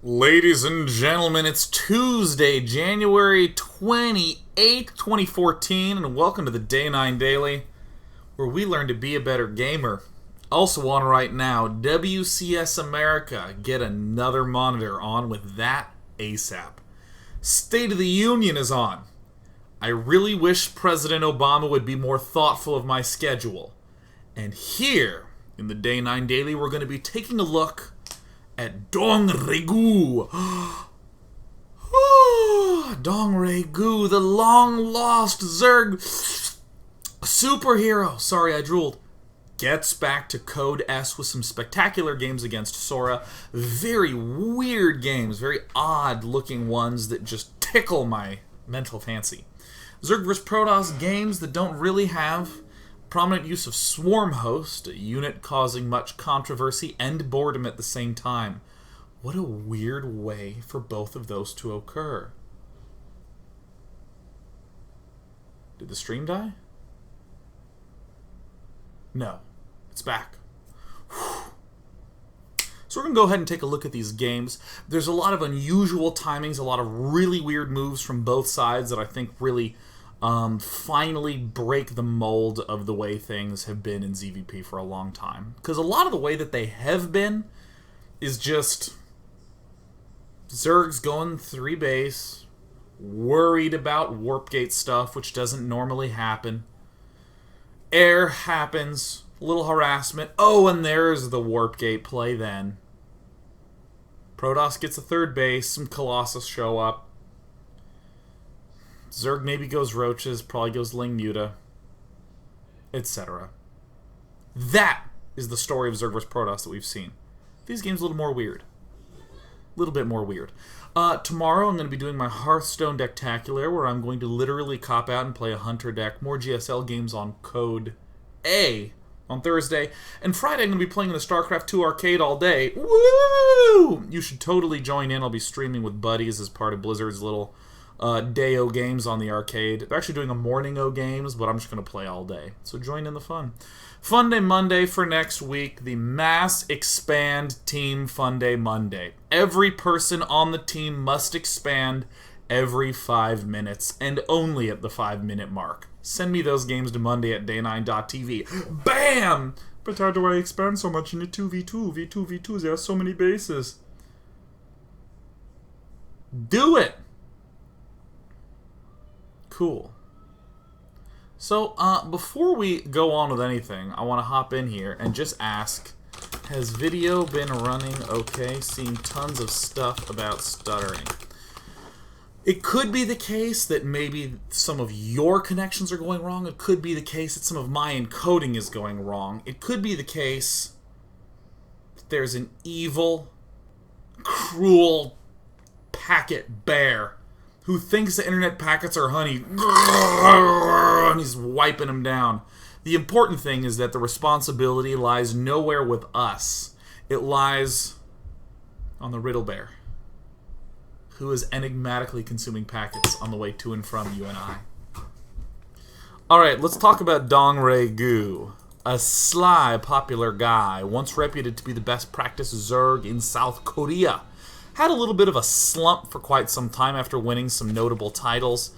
Ladies and gentlemen, it's Tuesday, January 28th, 2014, and welcome to the Day 9 Daily, where we learn to be a better gamer. Also on right now, WCS America, get another monitor on with that ASAP. State of the Union is on. I really wish President Obama would be more thoughtful of my schedule. And here, in the Day 9 Daily, we're going to be taking a look at Dong-Regu. Dong-Regu, the long-lost Zerg superhero. Sorry, I drooled. Gets back to Code S with some spectacular games against Sora. Very weird games, very odd-looking ones that just tickle my mental fancy. Zerg vs. Protoss games that don't really have prominent use of Swarm Host, a unit causing much controversy and boredom at the same time. What a weird way for both of those to occur. Did the stream die? No. It's back. Whew. So we're going to go ahead and take a look at these games. There's a lot of unusual timings, a lot of really weird moves from both sides that I think really finally break the mold of the way things have been in ZvP for a long time. Because a lot of the way that they have been is just Zerg's going 3 base, worried about warp gate stuff, which doesn't normally happen. Air happens, a little harassment. Oh, and there's the warp gate play then. Protoss gets a 3rd base, some Colossus show up. Zerg maybe goes Roaches, probably goes Ling Muta, etc. That is the story of Zerg vs. Protoss that we've seen. These games a little more weird. A little bit more weird. Tomorrow I'm going to be doing my Hearthstone Decktacular, where I'm going to literally cop out and play a Hunter deck. More GSL games on Code A on Thursday. And Friday I'm going to be playing in the StarCraft 2 arcade all day. Woo! You should totally join in. I'll be streaming with buddies as part of Blizzard's little Day-O games on the arcade. They're actually doing a morning-O games, but I'm just going to play all day. So join in the fun. Fun Day Monday for next week, the Mass Expand Team Fun Day Monday. Every person on the team must expand every 5 minutes, and only at the 5-minute mark. Send me those games to Monday at day9.tv. BAM! But how do I expand so much into 2v2? V2v2s, there are so many bases. Do it! Cool. So, before we go on with anything, I want to hop in here and just ask, has video been running okay? Seeing tons of stuff about stuttering. It could be the case that maybe some of your connections are going wrong. It could be the case that some of my encoding is going wrong. It could be the case that there's an evil, cruel packet bear who thinks the internet packets are honey, and he's wiping them down. The important thing is that the responsibility lies nowhere with us. It lies on the Riddle Bear, who is enigmatically consuming packets on the way to and from you and I. Alright, let's talk about Dong-Regu, a sly, popular guy, once reputed to be the best practice Zerg in South Korea. Had a little bit of a slump for quite some time after winning some notable titles,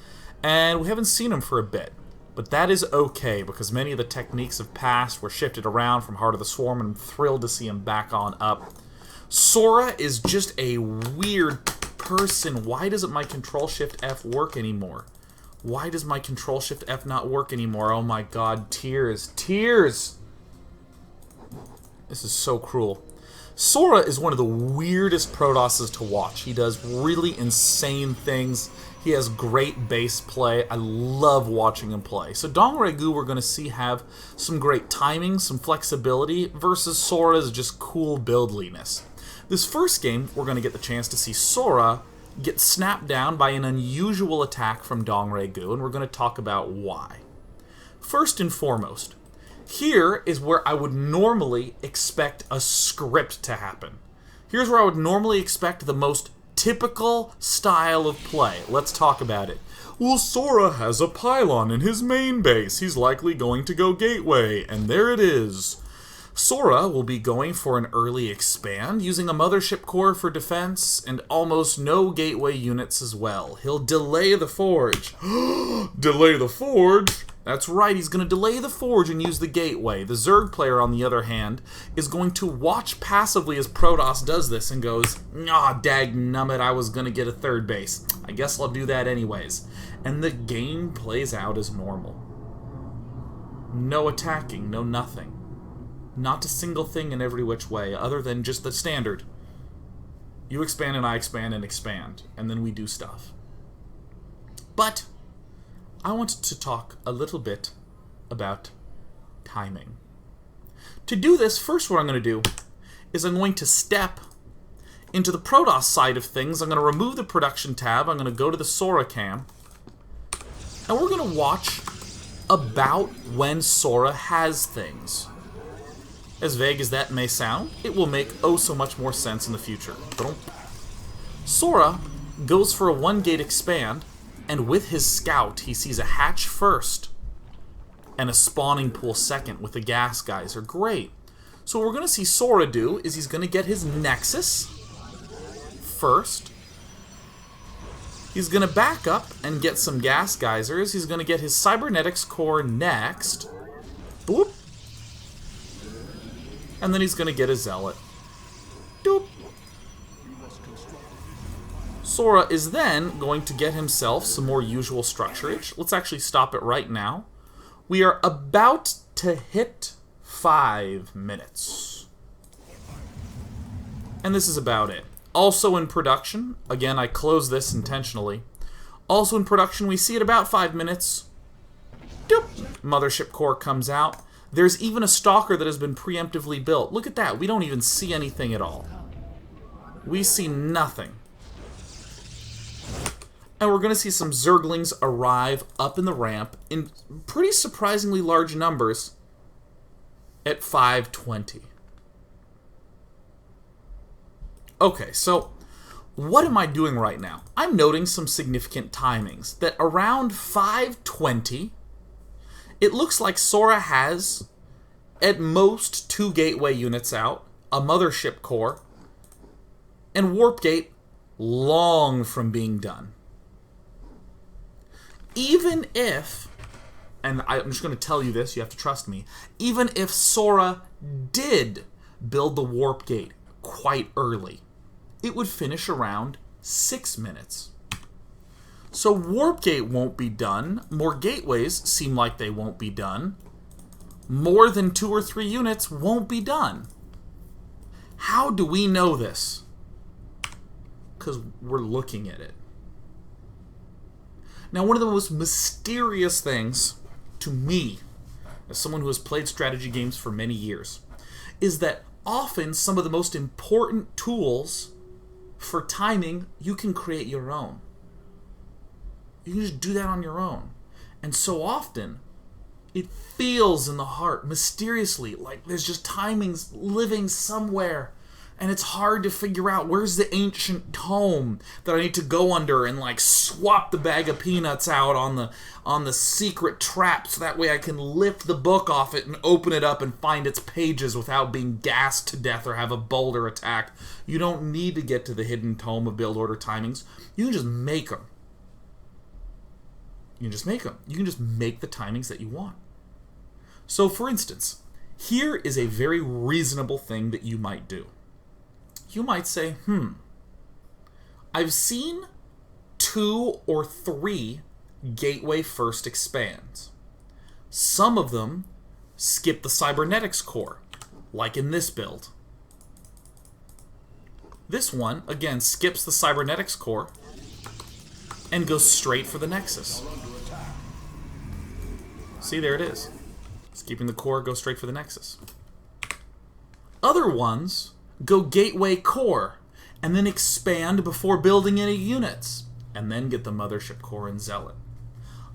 and we haven't seen him for a bit. But that is okay, because many of the techniques of past were shifted around from Heart of the Swarm, and I'm thrilled to see him back on up. Sora is just a weird person. Why doesn't my Control-Shift-F work anymore? Why does my Control-Shift-F not work anymore? Oh my god, tears. Tears! This is so cruel. Sora is one of the weirdest Protosses to watch. He does really insane things. He has great base play. I love watching him play. So Dong-Regu we're going to see have some great timing, some flexibility, versus Sora's just cool buildliness. This first game, we're going to get the chance to see Sora get snapped down by an unusual attack from Dong-Regu, and we're going to talk about why. First and foremost, here is where I would normally expect a script to happen. Here's where I would normally expect the most typical style of play. Let's talk about it. Well, Sora has a pylon in his main base. He's likely going to go gateway, and there it is. Sora will be going for an early expand, using a mothership core for defense, and almost no gateway units as well. He'll delay the forge. Delay the forge? That's right, he's going to delay the forge and use the gateway. The Zerg player, on the other hand, is going to watch passively as Protoss does this and goes, "Ah, dagnummit, I was going to get a third base. I guess I'll do that anyways." And the game plays out as normal. No attacking, no nothing. Not a single thing in every which way, other than just the standard. You expand and I expand, and then we do stuff. But I wanted to talk a little bit about timing. To do this, first what I'm going to do is I'm going to step into the Protoss side of things. I'm going to remove the production tab. I'm going to go to the Sora cam. And we're going to watch about when Sora has things. As vague as that may sound, it will make oh so much more sense in the future. Sora goes for a 1-gate expand, and with his scout, he sees a hatch first and a spawning pool second with a gas geyser. Great. So what we're going to see Sora do is he's going to get his Nexus first. He's going to back up and get some gas geysers. He's going to get his Cybernetics core next. Boop. And then he's going to get a Zealot. Doop. Sora is then going to get himself some more usual structurage. Let's actually stop it right now. We are about to hit 5 minutes. And this is about it. Also in production, again, I close this intentionally. Also in production, we see at about 5 minutes. Doop. Mothership core comes out. There's even a stalker that has been preemptively built. Look at that. We don't even see anything at all. We see nothing. And we're going to see some Zerglings arrive up in the ramp in pretty surprisingly large numbers at 5:20. Okay, so what am I doing right now? I'm noting some significant timings. That around 5:20... it looks like Sora has, at most, 2 gateway units out, a mothership core, and warp gate long from being done. Even if, and I'm just going to tell you this, you have to trust me, even if Sora did build the warp gate quite early, it would finish around 6 minutes. So warp gate won't be done. More gateways seem like they won't be done. More than 2 or 3 units won't be done. How do we know this? Because we're looking at it. Now, one of the most mysterious things to me, as someone who has played strategy games for many years, is that often some of the most important tools for timing, you can create your own. You can just do that on your own. And so often, it feels in the heart, mysteriously, like there's just timings living somewhere. And it's hard to figure out where's the ancient tome that I need to go under and like swap the bag of peanuts out on the secret trap so that way I can lift the book off it and open it up and find its pages without being gassed to death or have a boulder attack. You don't need to get to the hidden tome of build order timings. You can just make them. You can just make them. You can just make the timings that you want. So, for instance, here is a very reasonable thing that you might do. You might say, I've seen 2 or 3 gateway first expands. Some of them skip the cybernetics core, like in this build. This one, again, skips the cybernetics core and goes straight for the Nexus. See, there it is. Skipping the core, go straight for the Nexus. Other ones go gateway core, and then expand before building any units, and then get the mothership core and zealot.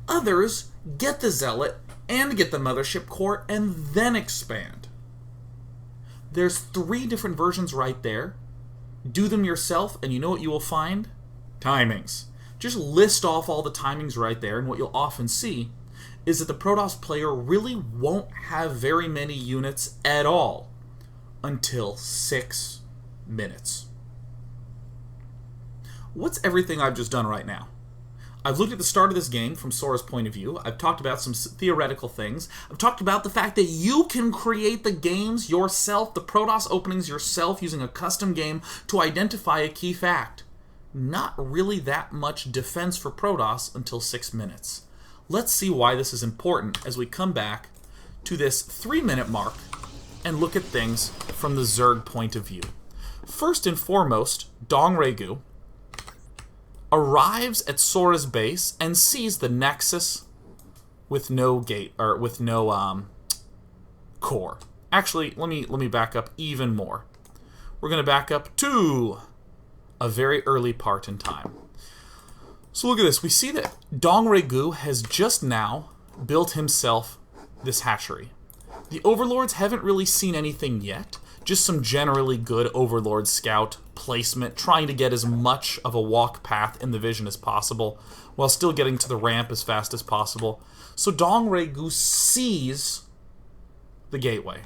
Others get the zealot and get the mothership core and then expand. There's 3 different versions right there. Do them yourself, and you know what you will find? Timings. Just list off all the timings right there, and what you'll often see is that the Protoss player really won't have very many units at all until 6 minutes. What's everything I've just done right now? I've looked at the start of this game from Sora's point of view. I've talked about some theoretical things. I've talked about the fact that you can create the games yourself, the Protoss openings yourself, using a custom game to identify a key fact. Not really that much defense for Protoss until 6 minutes. Let's see why this is important as we come back to this 3-minute mark and look at things from the Zerg point of view. First and foremost, Dong Regu arrives at Sora's base and sees the Nexus with no gate, or with no core. Actually, let me back up even more. We're going to back up to a very early part in time. So look at this. We see that Dong Regu has just now built himself this hatchery. The Overlords haven't really seen anything yet. Just some generally good Overlord scout placement, trying to get as much of a walk path in the vision as possible, while still getting to the ramp as fast as possible. So Dong Regu sees the gateway.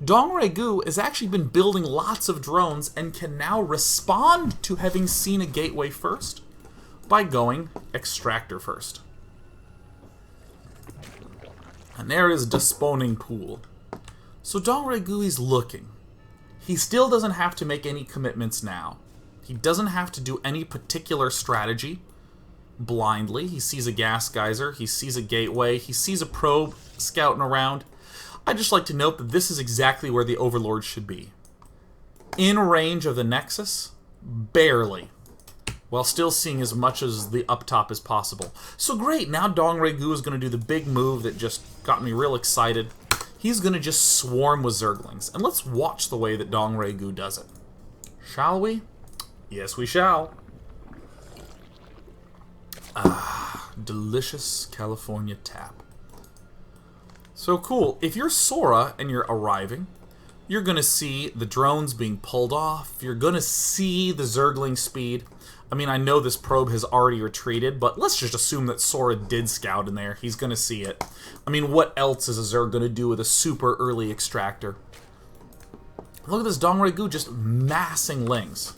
Dong Regu has actually been building lots of drones and can now respond to having seen a gateway first by going extractor first. And there is the spawning pool. So Dong Regu is looking. He still doesn't have to make any commitments now. He doesn't have to do any particular strategy blindly. He sees a gas geyser, he sees a gateway, he sees a probe scouting around. I'd just like to note that this is exactly where the Overlord should be. In range of the Nexus, barely, while still seeing as much as the up top as possible. So great, now Dong Regu is going to do the big move that just got me real excited. He's going to just swarm with Zerglings. And let's watch the way that Dong Regu does it. Shall we? Yes, we shall. Ah, delicious California tap. So cool. If you're Sora and you're arriving, you're going to see the drones being pulled off. You're going to see the Zergling speed. I mean, I know this probe has already retreated, but let's just assume that Sora did scout in there. He's going to see it. I mean, what else is a Zerg going to do with a super early extractor? Look at this Dong Regu just massing Lings.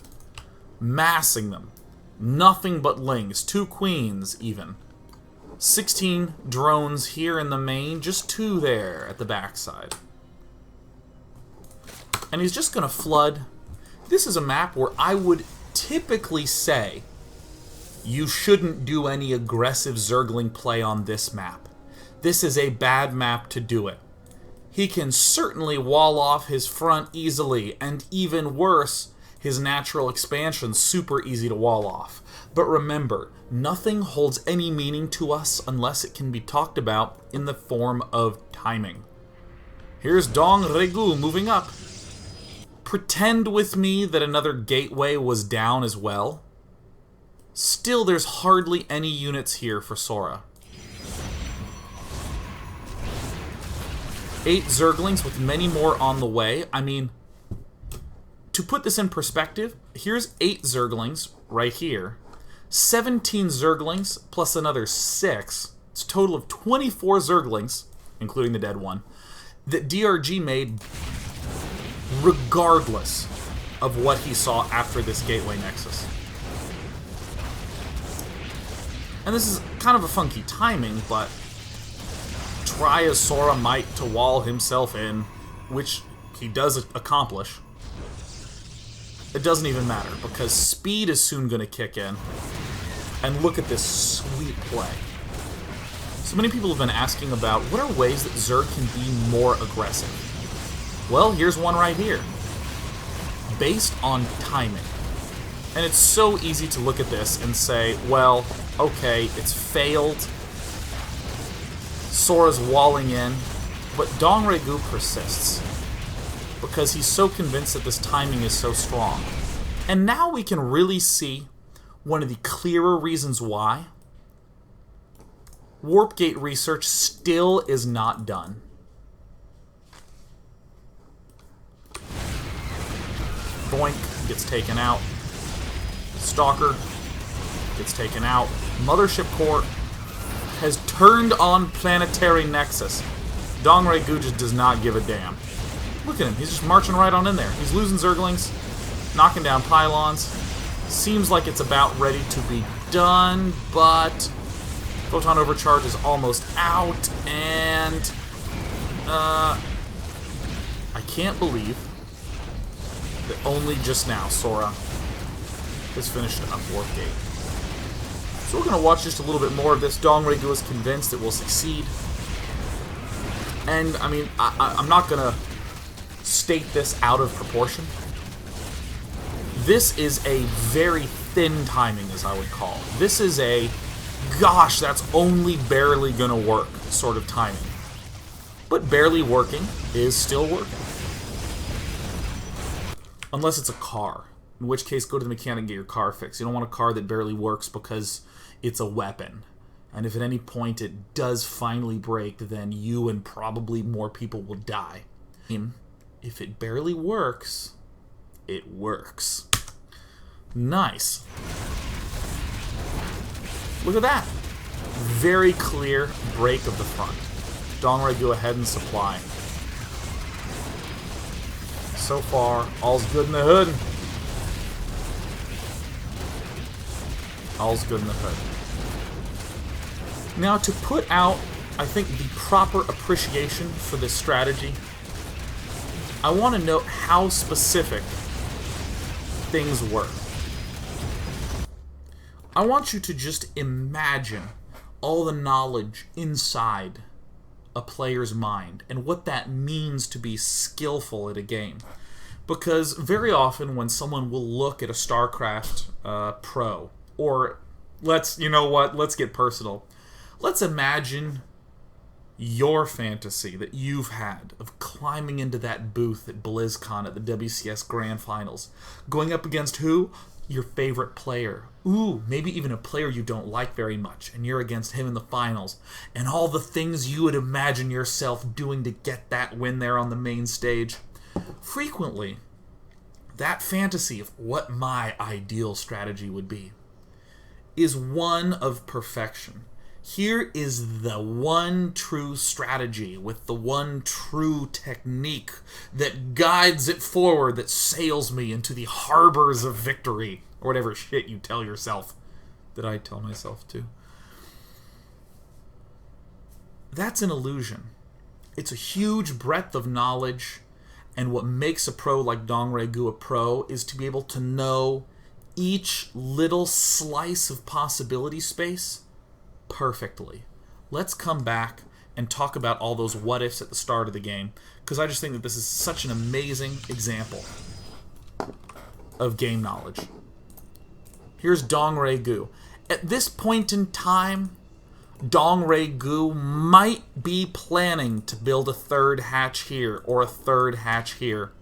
Massing them. Nothing but Lings. 2 queens, even. 16 drones here in the main, just 2 there at the backside. And he's just going to flood. This is a map where I would typically say you shouldn't do any aggressive Zergling play on this map. This is a bad map to do it. He can certainly wall off his front easily, and even worse, his natural expansion super easy to wall off. But remember, nothing holds any meaning to us unless it can be talked about in the form of timing. Here's Dong Regu moving up. Pretend with me that another gateway was down as well. Still, there's hardly any units here for Sora. 8 Zerglings with many more on the way. I mean, to put this in perspective, here's 8 Zerglings right here. 17 Zerglings plus another 6. It's a total of 24 Zerglings, including the dead one, that DRG made regardless of what he saw after this Gateway Nexus. And this is kind of a funky timing, but try as Sora might to wall himself in, which he does accomplish, it doesn't even matter, because speed is soon going to kick in. And look at this sweet play. So many people have been asking about what are ways that Zerg can be more aggressive. Well, here's one right here. Based on timing. And it's so easy to look at this and say, well, okay, it's failed. Sora's walling in. But Dong Regu persists. Because he's so convinced that this timing is so strong. And now we can really see one of the clearer reasons why Warp Gate research still is not done. Boink gets taken out. Stalker gets taken out. Mothership Core has turned on planetary nexus. Dongre-gu just does not give a damn. Look at him. He's just marching right on in there. He's losing Zerglings, knocking down pylons. Seems like it's about ready to be done, but Photon Overcharge is almost out, and I can't believe that only just now Sora has finished up Warp Gate. So we're going to watch just a little bit more of this. Dongre-gu is convinced it will succeed. And, I mean, I'm not going to state this out of proportion. This is a very thin timing, as I would call. This is a, gosh, that's only barely going to work sort of timing. But barely working is still working. Unless it's a car. In which case, go to the mechanic and get your car fixed. You don't want a car that barely works because it's a weapon. And if at any point it does finally break, then you and probably more people will die. If it barely works, it works. Nice. Look at that. Very clear break of the front. Dongre-gu ahead in supply. So far, all's good in the hood. All's good in the hood. Now, to put out, I think, the proper appreciation for this strategy, I want to note how specific things were. I want you to just imagine all the knowledge inside a player's mind and what that means to be skillful at a game. Because very often when someone will look at a StarCraft pro, or let's get personal. Let's imagine your fantasy that you've had of climbing into that booth at BlizzCon at the WCS Grand Finals. Going up against who? Your favorite player. Ooh, maybe even a player you don't like very much, and you're against him in the finals. And all the things you would imagine yourself doing to get that win there on the main stage. Frequently, that fantasy of what my ideal strategy would be is one of perfection. Here is the one true strategy with the one true technique that guides it forward, that sails me into the harbors of victory, or whatever shit you tell yourself that I tell myself too. That's an illusion. It's a huge breadth of knowledge, and what makes a pro like Dongre-gu a pro is to be able to know each little slice of possibility space perfectly. Let's come back and talk about all those what-ifs at the start of the game, because I just think that this is such an amazing example of game knowledge. Here's Dongre-gu. At this point in time, Dongre-gu might be planning to build a third hatch here or a third hatch here.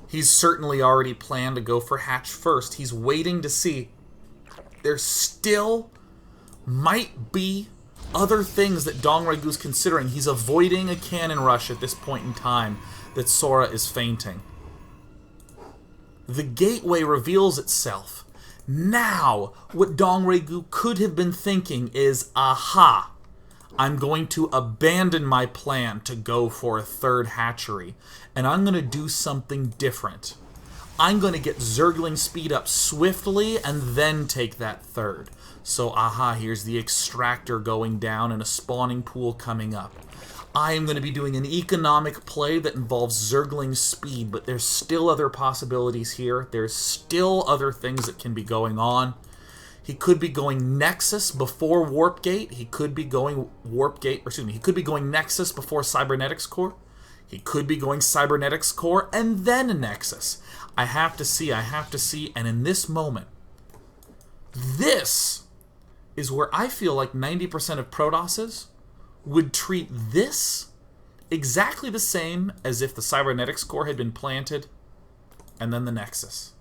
He's certainly already planned to go for hatch first. He's waiting to see. There still might be other things that Dongre-gu's considering. He's avoiding a cannon rush at this point in time that Sora is feinting. The gateway reveals itself. Now, what Dongre-gu could have been thinking is, aha, I'm going to abandon my plan to go for a third hatchery, and I'm going to do something different. I'm going to get Zergling speed up swiftly and then take that third. So, aha, here's the extractor going down and a spawning pool coming up. I am going to be doing an economic play that involves Zergling speed, but there's still other possibilities here. There's still other things that can be going on. He could be going Nexus before Warp Gate. He could be going he could be going Nexus before Cybernetics Core. He could be going Cybernetics Core and then a Nexus. I have to see, and in this moment, this is where I feel like 90% of Protosses would treat this exactly the same as if the Cybernetics Core had been planted and then the Nexus.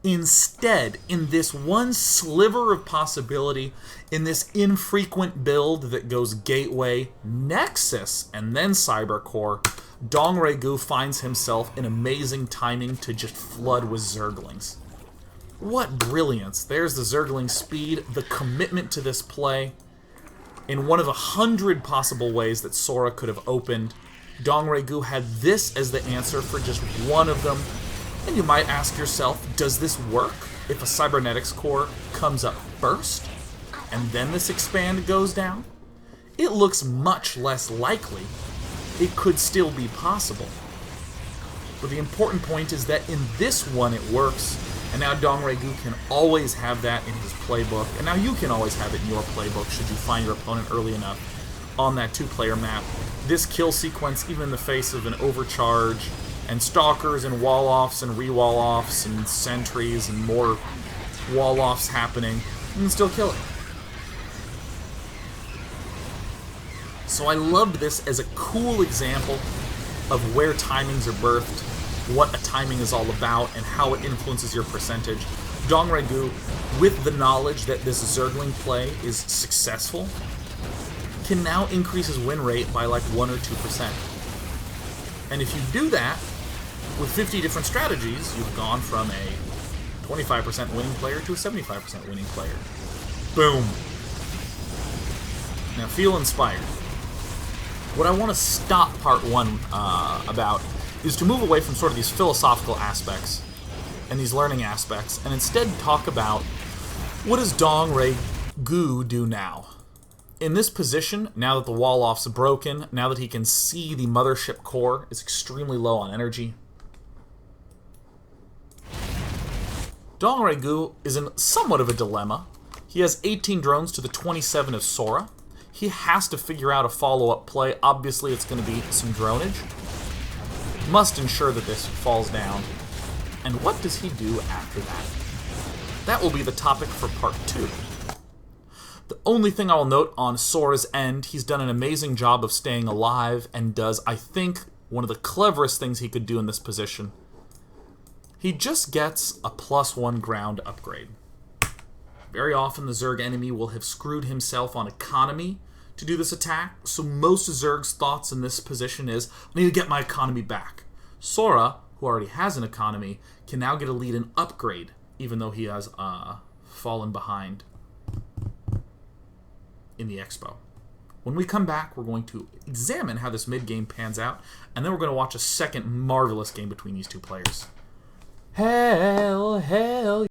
Instead, in this one sliver of possibility, in this infrequent build that goes Gateway, Nexus, and then Cybercore, Dongre-gu finds himself in amazing timing to just flood with Zerglings. What brilliance. There's the Zergling speed, the commitment to this play. In one of 100 possible ways that Sora could have opened, Dongregoo had this as the answer for just one of them. And you might ask yourself, does this work if a cybernetics core comes up first, and then this expand goes down? It looks much less likely. It could still be possible. But the important point is that in this one it works, and now Dongregoo can always have that in his playbook, and now you can always have it in your playbook should you find your opponent early enough on that two-player map. This kill sequence, even in the face of an overcharge, and stalkers, and wall-offs, and re-wall-offs, and sentries, and more wall-offs happening, you can still kill it. So I loved this as a cool example of where timings are birthed, what a timing is all about, and how it influences your percentage. Dongregoo, with the knowledge that this Zergling play is successful, can now increase his win rate by like 1 or 2%. And if you do that, with 50 different strategies, you've gone from a 25% winning player to a 75% winning player. Boom. Now feel inspired. What I want to stop part 1 about is to move away from sort of these philosophical aspects and these learning aspects, and instead talk about what does Dongregoo do now? In this position, now that the wall-off's broken, now that he can see the mothership core is extremely low on energy, Dongregoo is in somewhat of a dilemma. He has 18 drones to the 27 of Sora. He has to figure out a follow-up play. Obviously, it's going to be some dronage. Must ensure that this falls down. And what does he do after that? That will be the topic for part 2. The only thing I will note on Sora's end, he's done an amazing job of staying alive and does, I think, one of the cleverest things he could do in this position. He just gets a +1 ground upgrade. Very often the Zerg enemy will have screwed himself on economy to do this attack, so most of Zerg's thoughts in this position is, I need to get my economy back. Sora, who already has an economy, can now get a lead and upgrade, even though he has fallen behind in the expo. When we come back, we're going to examine how this mid-game pans out, and then we're going to watch a second marvelous game between these two players. Hell, hell.